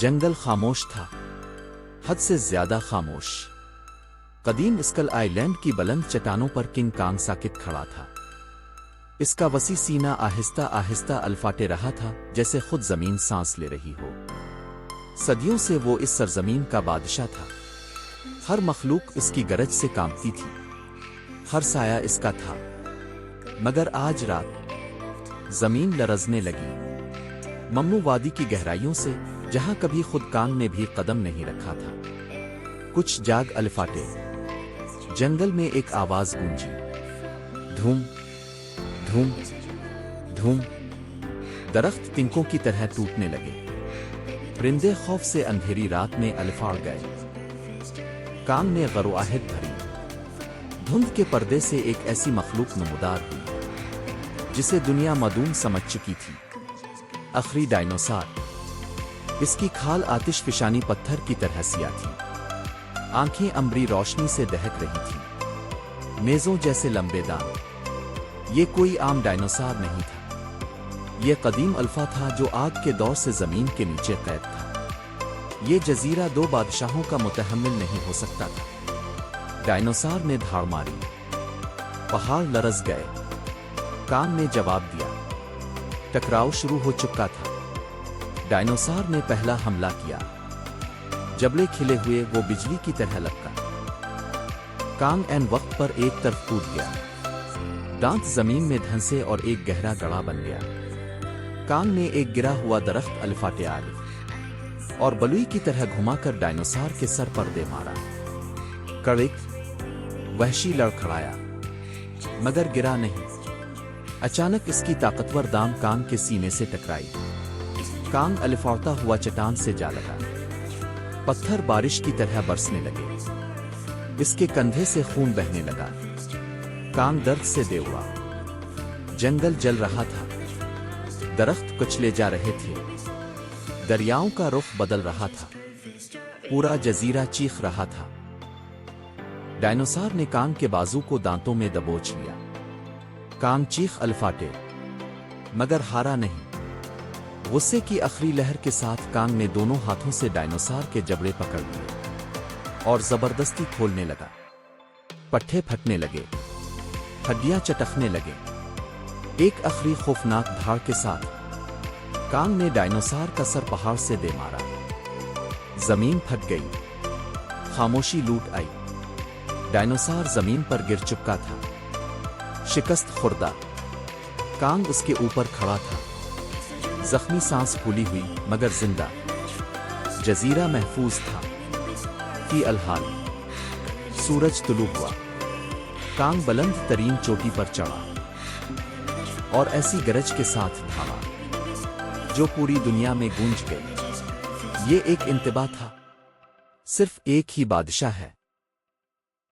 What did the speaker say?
जंगल खामोश था, हद से ज्यादा खामोश। कदीम स्कल आइलैंड की बुलंद चट्टानों पर किंग कांग साकित खड़ा था। इसका वसी सीना आहिस्ता आहिस्ता अलफाटे रहा था, जैसे खुद जमीन सांस ले रही हो। सदियों से वो इस सरजमीन का बादशाह था। हर मखलूक इसकी गरज से कांपती थी, हर साया इसका था। मगर आज रात जमीन लरजने लगी। मम्नू वादी की गहराइयों से, जहां कभी खुद कांग ने भी कदम नहीं रखा था, कुछ जाग अलफाटे। जंगल में एक आवाज गूंजी, धूम धूम धूम। दरख्त तिनकों की तरह टूटने लगे। परिंदे खौफ से अंधेरी रात में अलफाड़ गए। कांग ने गरोआहट भरी। धुंध के पर्दे से एक ऐसी मखलूक नमूदार हुई जिसे दुनिया मदूम समझ चुकी थी। आखिरी डायनासोर। इसकी खाल आतिश फिशानी पत्थर की तरह सिया थी। आंखें अंबरी रोशनी से दहक रही थीं, मेजों जैसे लंबे दांत। ये कोई आम डायनासोर नहीं था। ये कदीम अल्फा था जो आग के दौर से जमीन के नीचे कैद था। ये जजीरा दो बादशाहों का मुतहम्मिल नहीं हो सकता था। डायनासोर ने धाड़ मारी, पहाड़ लरज गए। कांग ने जवाब दिया। टकराव शुरू हो चुका था। डायनासोर ने पहला हमला किया। जबड़े खिले हुए वो बिजली की तरह लपका। कांग एन वक्त पर एक तरफ कूद गया। दांत जमीन में धंसे और एक गहरा गड़ा बन गया। कांग ने एक गिरा हुआ दरख्त अलफाटे आगे और बलुई की तरह घुमाकर डायनासोर के सर पर दे मारा। कड़िक वहशी लड़खड़ाया, मगर गिरा नहीं। अचानक इसकी ताकतवर दाम कांग के सीने से टकराई। कांग अलफाड़ता हुआ चट्टान से जा लगा। पत्थर बारिश की तरह बरसने लगे। इसके कंधे से खून बहने लगा। कांग दर्द से दे उड़ा। जंगल जल रहा था। दरख्त कुचले जा रहे थे। दरियाओं का रुख बदल रहा था। पूरा जजीरा चीख रहा था। डायनासोर ने कांग के बाजू को दांतों में दबोच लिया। कांग चीख अलफाटे, मगर हारा नहीं। गुस्से की आखिरी लहर के साथ कांग ने दोनों हाथों से डायनासोर के जबड़े पकड़ लिए और जबरदस्ती खोलने लगा। पट्टे फटने लगे, हड्डियां चटकने लगे। एक आखिरी खौफनाक धाड़ के साथ कांग ने डायनासोर का सर पहाड़ से दे मारा। जमीन फट गई। खामोशी लूट आई। डायनासोर जमीन पर गिर चुका था, शिकस्त खुर्दा। कांग उसके ऊपर खड़ा था, जख्मी, सांस फूली हुई मगर जिंदा। जजीरा महफूज था। फी अलहाल सूरज तुलू हुआ। कांग बुलंद तरीन चोटी पर चढ़ा और ऐसी गरज के साथ धावा जो पूरी दुनिया में गूंज गई। ये एक इंतबा था। सिर्फ एक ही बादशाह है।